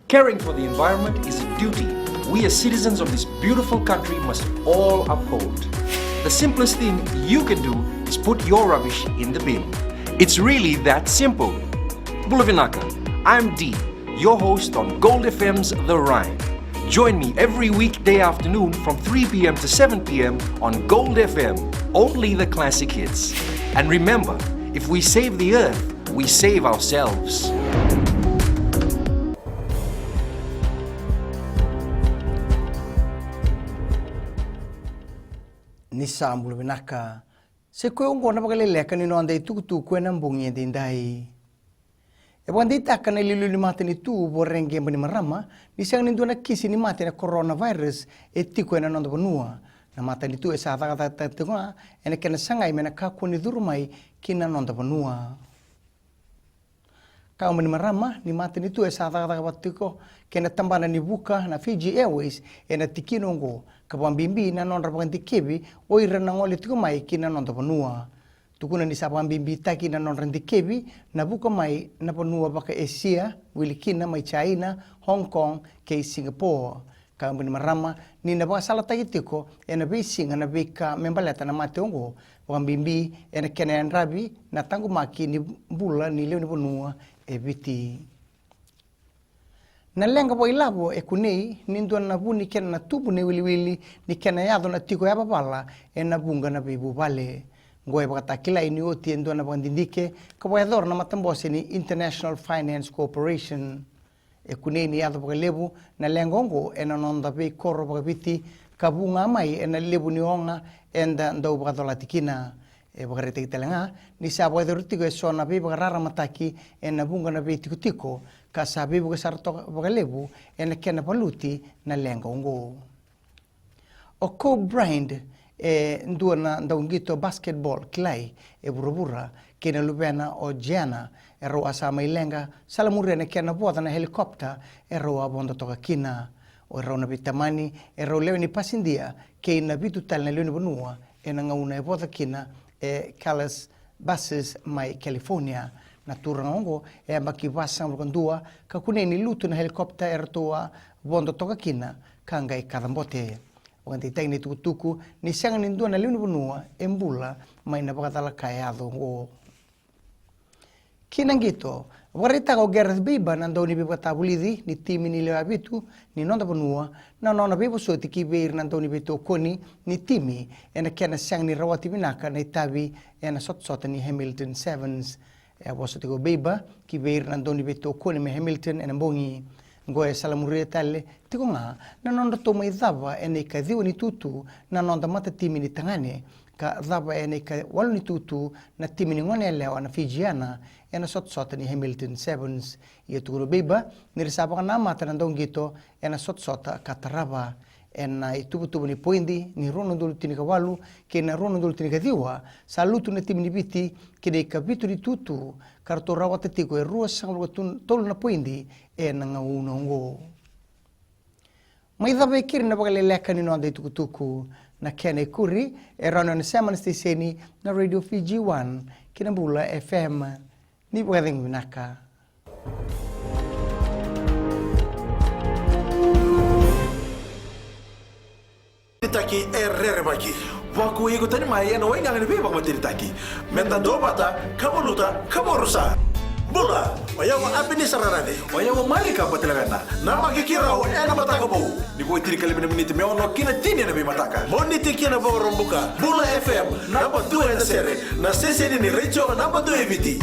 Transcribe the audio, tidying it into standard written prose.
Caring for the environment is a duty we as citizens of this beautiful country must all uphold. The simplest thing you can do is put your rubbish in the bin. It's really that simple. Bulavinaka, I'm Dee, your host on Gold FM's The Rhyme. Join me every weekday afternoon from 3 p.m. to 7 p.m. on Gold FM, only the classic hits. And remember, if we save the earth, we save ourselves. Nisa Bulavinaka, se koe ongo na Vakaleleka ni no andai tukutu koe na mbungi dindai. E wandi taka na lilu ni mate ni tu borenge mbani marama, ni siang ni na kisi ni mate na coronavirus e tiko na nondo banua. Na mata ni tu e sa taka tunga e na kena sangai me na kaku ni durumai kina nondo banua. Kau mbani marama ni mate ni tu e sa taka batiko kena tambana ni buka na Fiji Airways e na tikino ngo. Kapambimbi na non rapakan tikebi o ira na ngole tiko mai kina non tapanua tukuna ni sa pambimbi taki na non rentikebi na buka mai na panua baka Asia wilikina mai China Hong Kong ke Singapore ka mbini marama ni na baka sala taki tiko e na besinga na beka membaleta na mate ongo pambimbi e na kena rabi na tangu maki ni bula ni leo ni panua e biti. Na lenga po ilabo e kunei nindo na buni kena na tubu ne wili ni kena yado na tiko ya babala e na bunga na bibu vale ngoe baka kila ini oti endo na bandindike ka boyador na matambose ni International Finance Corporation e kunei ni yado baka lebu na lengongo e na nonda be korro baka biti ka bunga mai e na lebu ni onga enda ndau baka dola tikina e baka rete kitalenga ni sa boyador tiko e sona be baka rara mataki e na bunga na be tiko ka sabi buka sarto buka lebu ena kena paluti na lenga ungo. O Kobe Bryant ndua na ndaungito basketball klai e burubura kena lubena o Gianna e roa sama ilenga salamure na kena bota na helikopter e roa bonda toka kina o roa na bitamani e roa lewe ni pasindia ke na bitu tal na lewe bonua e na ngauna e bota kina e Calais Buses mai California na turangongo e maki wasang rukandua ka kune ni lutu na helikopter ertoa bondo toka kina kanga e kadambote wanti tai ni tukutuku ni sanga ni ndua na liuni bunua embula mai na bakatala kayado ngo kinangito warita ko Gareth Biba nando ni biba tabulidi ni timi ni lewa bitu ni nonda bunua na nona bibo so tiki beir nando ni bitu koni ni timi ena kena sang ni rawati binaka na tabi ena sot ni Hamilton Sevens e posso dico beba ki beir nandoni beto kone me Hamilton en mbongi ngoe salamure tale tiko nga na non to mai dava ene ka diu ni tutu na non da mata timi ni tangane ka dava ene ka wal ni tutu na timi ni ngone lewa na Fijiana ena sot ni Hamilton Sevens ye tu beba ni risaba na mata nandong gito ena sot ka taraba ena itubu ni poindi ni rono dulu tini kawalu ke na rono dulu tini kadiwa salutu na timi ni biti ke de kabitu di tutu karto rawata tiko e rua sang tolu na poindi e na ngauno ngo mai dabe kiri na Vakaleleka ni no ande tukutuku na kene kuri e rono na semana stiseni na Radio Fiji 1 Kinambula FM ni bwedeng winaka Taki errere baki waku ego tani mai eno wenga ngani beba matiri taki menta dobata kavoluta kaborusa bula wayago apini sararane wayago malika batelagana nama kikira o ena mataka bo ni ko tiri kali minute me ono kina tini na be mataka moni tikina bo rombuka bula FM namba 2 na sere na sese ni recho namba 2 eviti